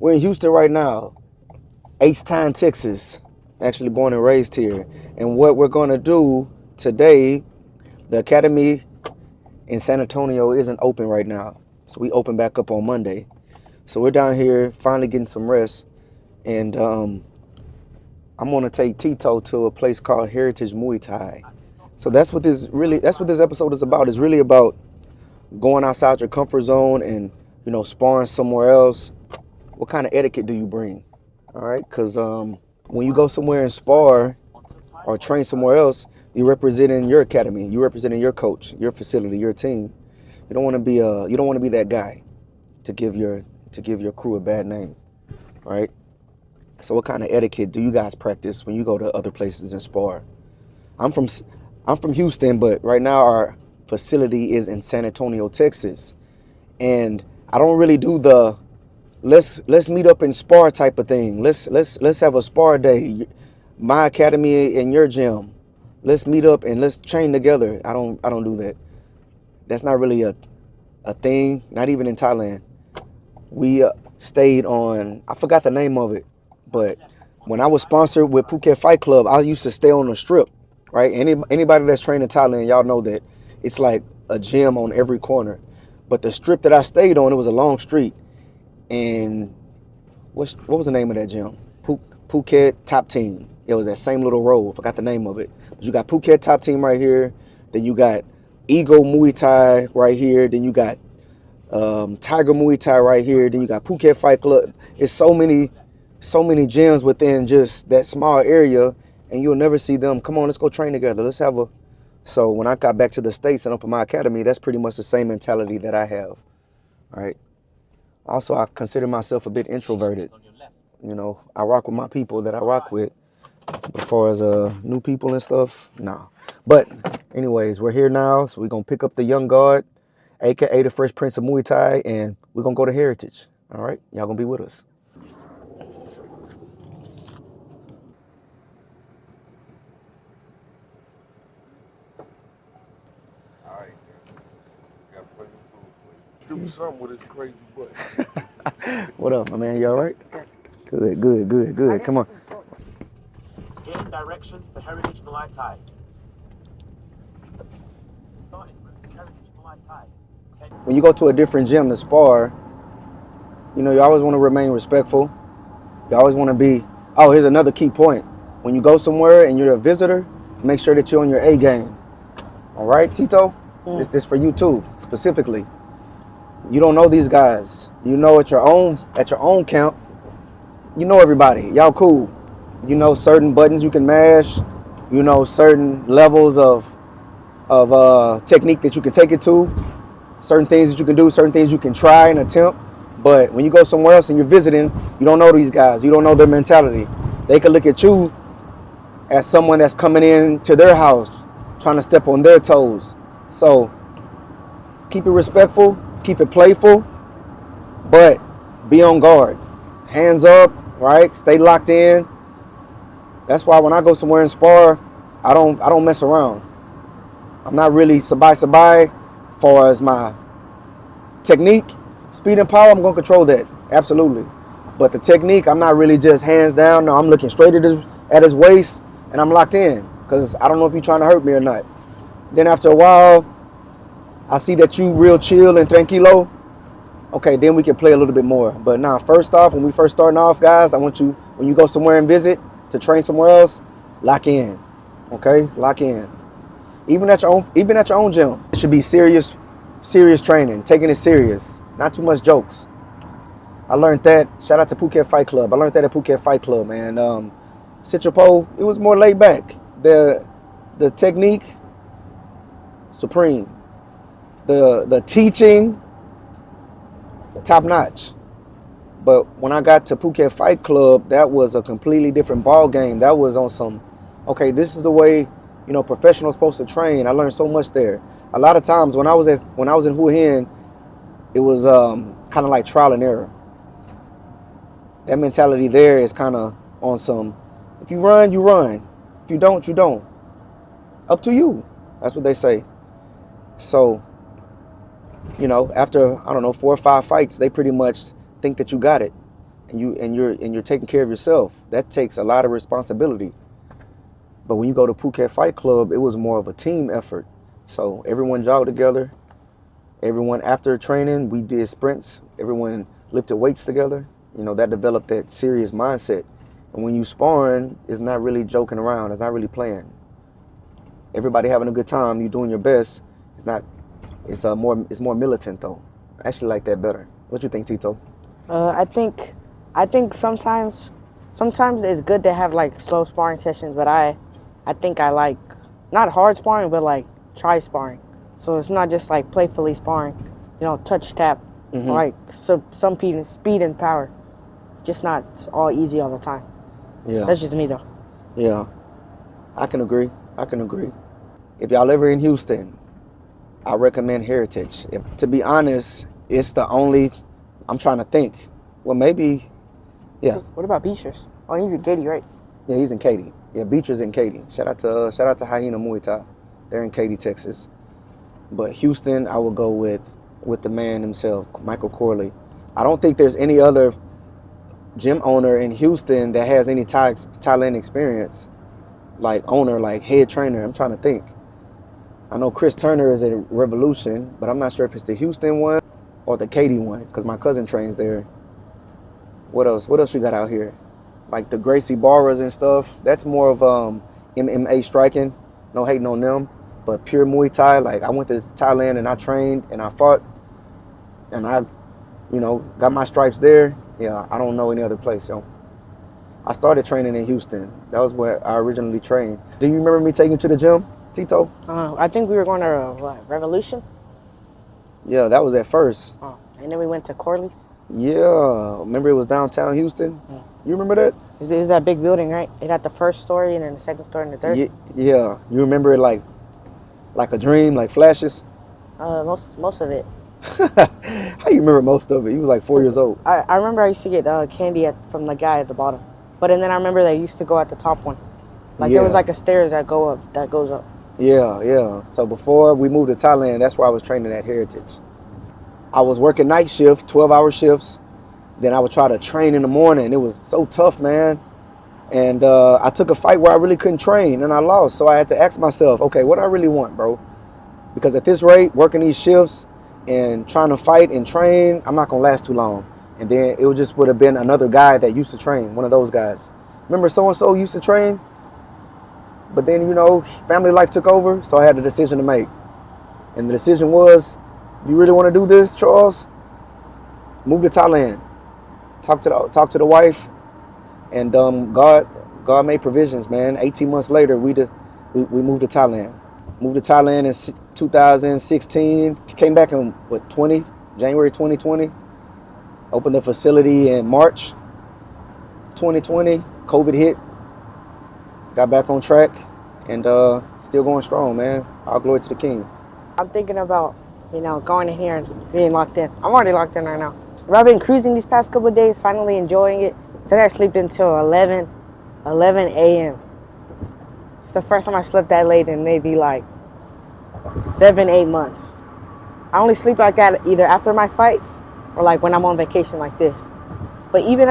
We're in Houston right now, H-Town, Texas. Actually born and raised here. And what we're going to do today, the academy in San Antonio isn't open right now. So we open back up on Monday. So we're down here finally getting some rest. And I'm going to take Tito to a place called Heritage Muay Thai. So that's what this episode is about. It's really about going outside your comfort zone and, sparring somewhere else. What kind of etiquette do you bring? All right, because when you go somewhere and spar or train somewhere else, you're representing your academy, you're representing your coach, your facility, your team. You don't want to be that guy to give your crew a bad name, right? So what kind of etiquette do you guys practice when you go to other places and spar? I'm from Houston, but right now our facility is in San Antonio, Texas, and I don't really do the let's meet up and spar type of thing. Let's have a spar day. My academy and your gym. Let's meet up and let's train together. I don't do that. That's not really a thing. Not even in Thailand. We stayed on. I forgot the name of it, but when I was sponsored with Phuket Fight Club, I used to stay on the strip. Right? Anybody that's trained in Thailand, y'all know that it's like a gym on every corner. But the strip that I stayed on, it was a long street. And what was the name of that gym? Phuket Top Team. It was that same little road. Forgot the name of it. But you got Phuket Top Team right here. Then you got Eagle Muay Thai right here. Then you got Tiger Muay Thai right here. Then you got Phuket Fight Club. It's so many gyms within just that small area, and you'll never see them. Come on, let's go train together. Let's have a. So when I got back to the States and opened my academy, that's pretty much the same mentality that I have. All right. Also, I consider myself a bit introverted. I rock with my people that I rock with. But as far as new people and stuff, nah. But anyways, we're here now, so we're going to pick up the young guard, a.k.a. the Fresh Prince of Muay Thai, and we're going to go to Heritage. All right? Y'all going to be with us. All right. Got plenty of food for you. Do something with his crazy butt. What up, my man? You all right? Good. Come on. Gain directions to Heritage Muay Thai. Starting route to Heritage Muay Thai. When you go to a different gym to spar, you always want to remain respectful. You always want to be, here's another key point. When you go somewhere and you're a visitor, make sure that you're on your A game. All right, Tito? This for you too, specifically. You don't know these guys. At your own camp, you know everybody. Y'all cool. You know certain buttons you can mash. You know certain levels of technique that you can take it to. Certain things that you can do, certain things you can try and attempt. But when you go somewhere else and you're visiting, you don't know these guys. You don't know their mentality. They could look at you as someone that's coming in to their house, trying to step on their toes. So keep it respectful, keep it playful, but be on guard. Hands up, right? Stay locked in. That's why when I go somewhere and spar, I don't mess around. I'm not really sabai as far as my technique. Speed and power, I'm going to control that. Absolutely. But the technique, I'm not really just hands down. No, I'm looking straight at his waist, and I'm locked in because I don't know if you're trying to hurt me or not. Then after a while, I see that you real chill and tranquilo. Okay, then we can play a little bit more. But now, first off, when we first starting off, guys, I want you, when you go somewhere and visit to train somewhere else, lock in. Okay, lock in. Even at your own gym, it should be serious training, taking it serious, not too much jokes. I learned that. Shout out to Phuket Fight Club. I learned that at Phuket Fight Club, man. Sitrapo, it was more laid back. The technique, supreme. The teaching, top notch. But when I got to Phuket Fight Club, that was a completely different ball game. That was on some, okay, this is the way, professionals supposed to train. I learned so much there. A lot of times when I was in Hua Hin, it was kind of like trial and error. That mentality there is kind of on some, if you run, you run. If you don't, you don't. Up to you. That's what they say. So, after, 4 or 5 fights, they pretty much think that you got it. and you're taking care of yourself. That takes a lot of responsibility. But when you go to Phuket Fight Club, it was more of a team effort. So everyone jogged together. Everyone, after training, we did sprints. Everyone lifted weights together. You know, that developed that serious mindset. And when you sparring, it's not really joking around. It's not really playing. Everybody having a good time. You doing your best. It's not. It's more militant though. I actually like that better. What you think, Tito? I think sometimes it's good to have like slow sparring sessions, but I think I like not hard sparring, but like try sparring. So it's not just like playfully sparring, you know, touch tap, like some speed and power. Just not all easy all the time. Yeah. That's just me though. Yeah. I can agree. If y'all ever in Houston, I recommend Heritage. To be honest, it's the only. I'm trying to think. Well, maybe. Yeah. What about Beechers? Oh, he's in Katy, right? Yeah, he's in Katy. Yeah, Beecher's in Katy. Shout out to Hyena Muay Thai. They're in Katy, Texas. But Houston, I would go with the man himself, Michael Corley. I don't think there's any other gym owner in Houston that has any Thailand experience, like owner, like head trainer. I'm trying to think. I know Chris Turner is at Revolution, but I'm not sure if it's the Houston one or the Katy one, because my cousin trains there. What else we got out here? Like the Gracie Barras and stuff. That's more of MMA striking. No hating on them. But pure Muay Thai, like I went to Thailand and I trained and I fought and I, got my stripes there. Yeah, I don't know any other place, yo. I started training in Houston. That was where I originally trained. Do you remember me taking you to the gym, Tito? I think we were going to Revolution. Yeah, that was at first. Oh, and then we went to Corley's. Yeah, remember it was downtown Houston? You remember that? Is that big building, right? It had the first story and then the second story and the third? Yeah. You remember it like a dream, like flashes? Most of it. How you remember most of it? You was like 4 years old. I remember I used to get candy from the guy at the bottom. But and then I remember they used to go at the top one. Like there was like a stairs that goes up. Yeah. So before we moved to Thailand, that's where I was training at Heritage. I was working night shift, 12-hour shifts. Then I would try to train in the morning. It was so tough, man. And I took a fight where I really couldn't train and I lost. So I had to ask myself, okay, what do I really want, bro? Because at this rate, working these shifts and trying to fight and train, I'm not gonna last too long. And then it would have been another guy that used to train, one of those guys. Remember so-and-so used to train? But then, family life took over, so I had a decision to make. And the decision was, you really want to do this, Charles? Move to Thailand. Talk to the wife, and God made provisions, man. 18 months later, we moved to Thailand. Moved to Thailand in 2016. Came back in January 2020. Opened the facility in March 2020. COVID hit. Got back on track, and still going strong, man. All glory to the King. I'm thinking about, going in here and being locked in. I'm already locked in right now. But I've been cruising these past couple of days, finally enjoying it. Today I slept until 11 a.m. It's the first time I slept that late in maybe like 7-8 months. I only sleep like that either after my fights or like when I'm on vacation like this. But even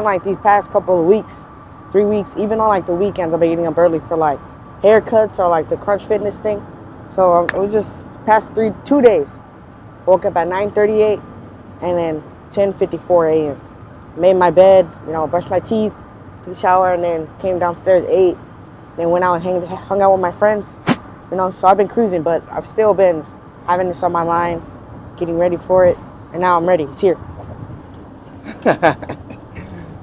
like these past couple of weeks, 3 weeks, even on like the weekends, I've been getting up early for like haircuts or like the Crunch Fitness thing. So we just past 2 days. Woke up at 9:38 and then 10:54 a.m. Made my bed, brushed my teeth, took a shower, and then came downstairs at 8. Then went out and hung out with my friends. So I've been cruising, but I've still been having this on my mind, getting ready for it, and now I'm ready. It's here.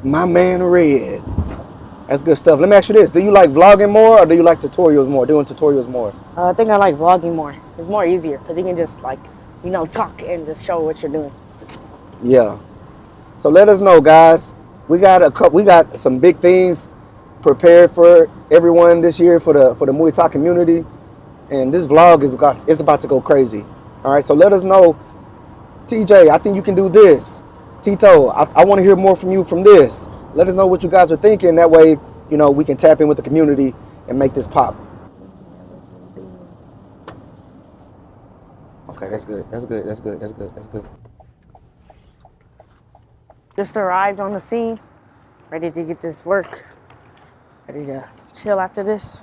My man Red. That's good stuff. Let me ask you this. Do you like vlogging more or do you like tutorials more, doing tutorials more? I think I like vlogging more. It's more easier because you can just talk and just show what you're doing. Yeah. So let us know, guys. We got some big things prepared for everyone this year for the Muay Thai community. And this vlog is about to go crazy. All right, so let us know. TJ, I think you can do this. Tito, I want to hear more from you from this. Let us know what you guys are thinking. That way, we can tap in with the community and make this pop. Okay, that's good. Just arrived on the scene, ready to get this work, ready to chill after this.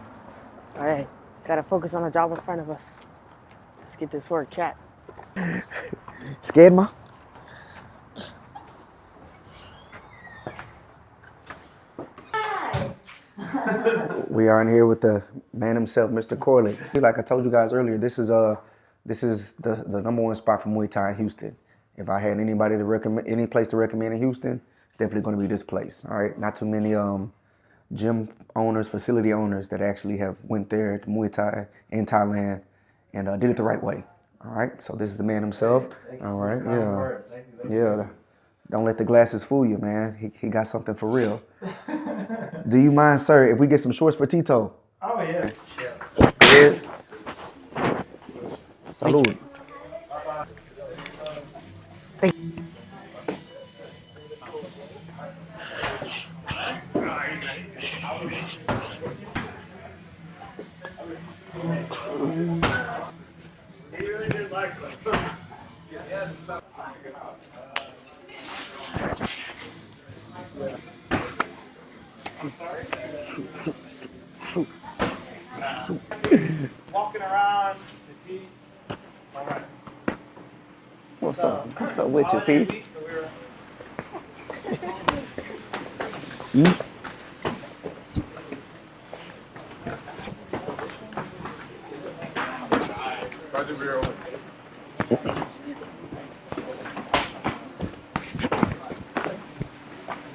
All right, gotta focus on the job in front of us. Let's get this work, chat. Scared, ma? We are in here with the man himself, Mr. Corley. Like I told you guys earlier, this is the #1 spot for Muay Thai in Houston. If I had anybody to recommend, any place to recommend in Houston, it's definitely going to be this place. All right, not too many gym owners, facility owners that actually have went there to Muay Thai in Thailand and did it the right way. All right, so this is the man himself. All right, yeah. Don't let the glasses fool you, man. He got something for real. Do you mind, sir, if we get some shorts for Tito? Oh, yeah. Cheers. Salud. Walking around, the feet. All right. What's up? What's up with you, Pete?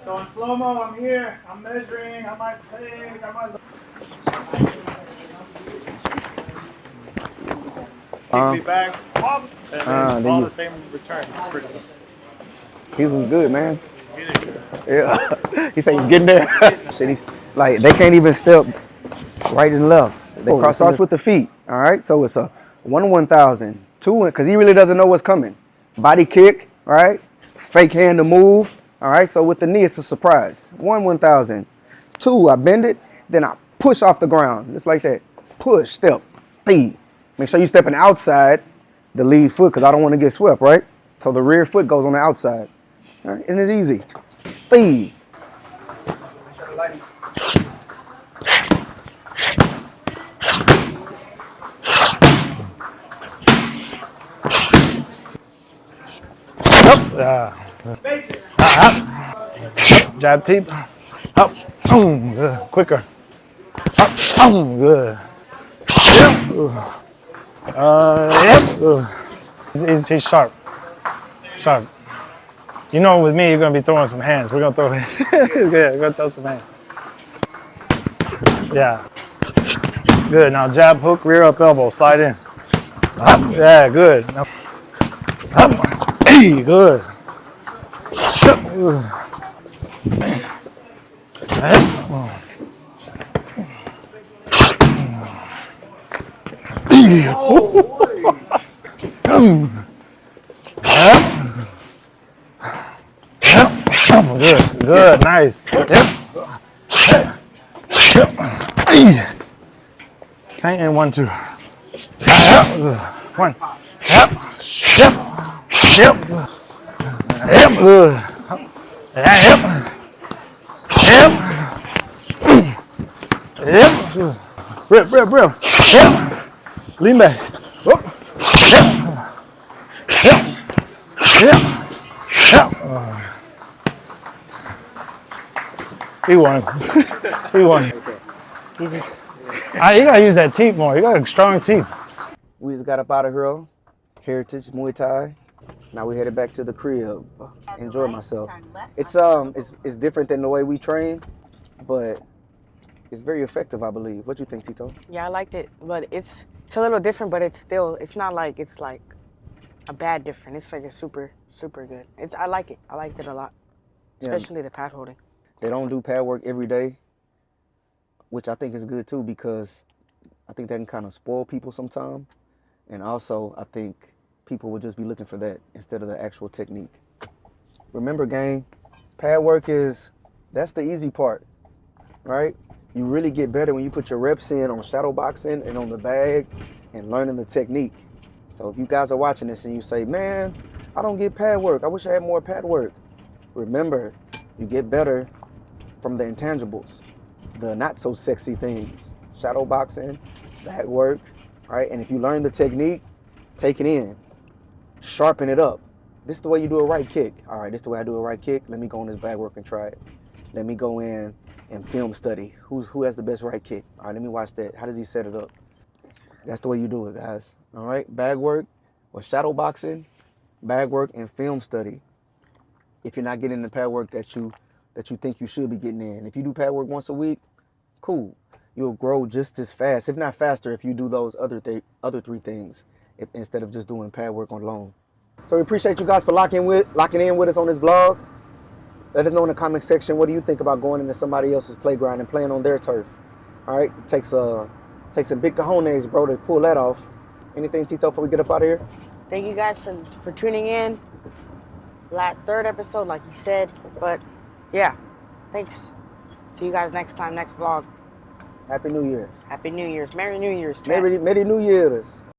So in slow-mo, I'm here. I'm measuring. I might fake. I might look. Kick me back. Pop. And it's all the same return. Pretty good. He's good, man. Yeah. He said he's getting there. Shit, like, they can't even step right and left. It starts with the feet, all right? So it's a 1,000, 2, because he really doesn't know what's coming. Body kick, all right? Fake hand to move, all right? So with the knee, it's a surprise. 1,000. 2, I bend it, then I push off the ground, just like that. Push, step, lead. Make sure you're stepping outside the lead foot, because I don't want to get swept, right? So the rear foot goes on the outside. All right, and it's easy. Lead. Jab teep. Up. Good. Quicker. Up. Good. Yep. He's sharp. Sharp. You know, with me, you're gonna be throwing some hands. We're gonna throw hands. Yeah, we're gonna throw some hands. Yeah. Good. Now jab, hook, rear up elbow, slide in. Up. Yeah, good. Now, up. Hey, good. Good, good, nice. Yep. Okay, and 1, 2. 1. Yep. Yep. Yep. Yep. Good. Yep. Yep. Yep. Rip. Yep. Lean back. Whoop. Yep. Yep. Yep. Yep. He won. He won. Easy. You gotta use that teep more. You got a strong teep. We just got up out of here. Heritage Muay Thai. Now we headed back to the crib. Enjoy myself. It's different than the way we train, but it's very effective, I believe. What do you think, Tito? Yeah, I liked it, but it's a little different, but it's not like it's like a bad different. It's like a super good. I like it. I liked it a lot, especially the pad holding. They don't do pad work every day, which I think is good too, because I think that can kind of spoil people sometimes. And also, I think people would just be looking for that instead of the actual technique. Remember, gang, pad work that's the easy part, right? You really get better when you put your reps in on shadow boxing and on the bag and learning the technique. So if you guys are watching this and you say, man, I don't get pad work, I wish I had more pad work. Remember, you get better from the intangibles, the not so sexy things. Shadow boxing, bag work, right? And if you learn the technique, take it in, sharpen it up. This is the way you do a right kick. All right, this is the way I do a right kick. Let me go on this bag work and try it. Let me go in and film study. Who has the best right kick? All right, let me watch that. How does he set it up? That's the way you do it, guys. All right, bag work or shadow boxing, bag work and film study. If you're not getting the pad work that you think you should be getting in. If you do pad work once a week, cool. You'll grow just as fast, if not faster, if you do those other three things instead of just doing pad work alone. So we appreciate you guys for locking in with us on this vlog. Let us know in the comment section, what do you think about going into somebody else's playground and playing on their turf? All right, it takes some big cojones, bro, to pull that off. Anything, Tito, before we get up out of here? Thank you guys for tuning in. Third episode, like you said. But yeah, thanks. See you guys next time, next vlog. Happy New Year's. Happy New Year's. Merry New Year's. Chat. Merry New Year's.